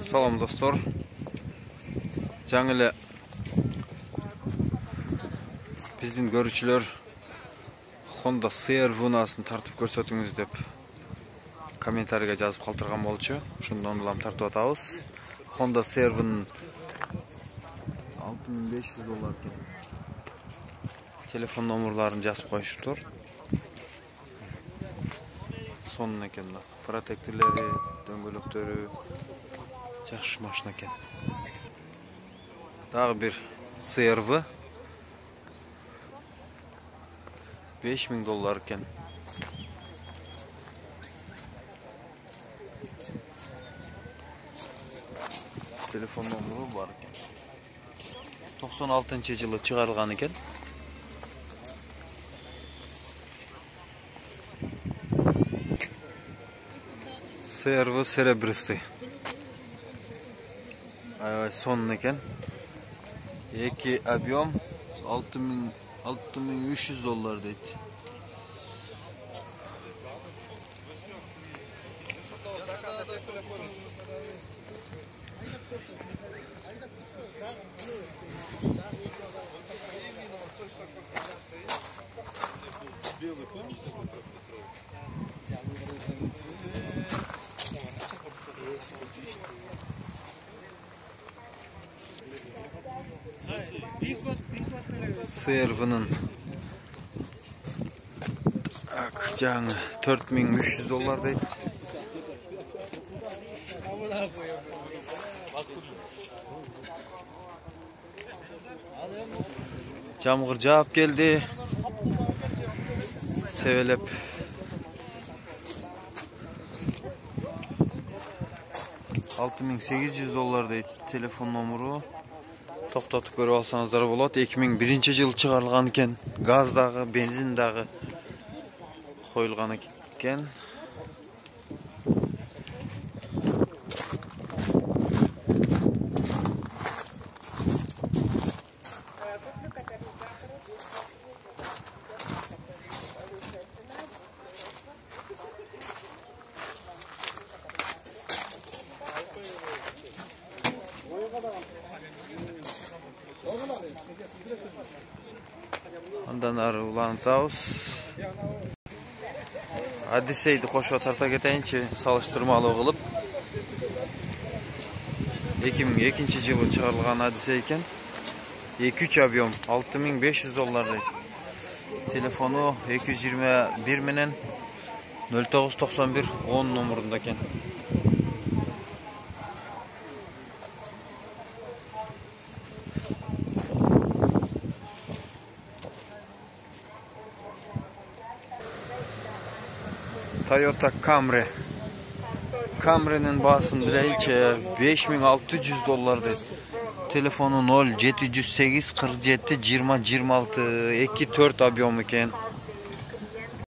Salam dostlar. Жаңы эле биздин көрүүчүлөр Honda CR-Vunaсын тартып көрсөтүңүз деп комментарийге жазып калтырган болчу. Ошондон улам тартып атабыз. Honda CR-Vun $6500 экен. Телефон номерларын жазып коюшуптур. Сонун экен да. Протекторлори, дөңгөлөктөрү жакшы машина экен. Дагы бир CR-V $5000 eкен. Telefon номеру бар eкен. 96-жылы чыгарылган eкен. CR-V серебристый. Аябай сонун eкен. 2 объем $6300 дейт. CR-V'nын жаңы $4300 дейт. Жамгыр жаап келди. Себелеп $6800 дейт. Телефон номеру. Токтотуп көрүп алсаңыздар болот. 2001-жылы чыгарылган экен. Газ дагы, бензин дагы коюлган экен. Андан ары улантабыз. Odyssey'ди кошо тарта кетейинчи, салыштырмалуу кылып. 2002-жылы чыгарылган Odyssey экен. 2-3 объем $6500 дейт. Телефону 221 менен 0991 10 номерунда экен. Toyota Camry. Camry'nin baasını bileyince $5600 deydi. Telefonu 0708 47 20 26 2 4 объем eкен.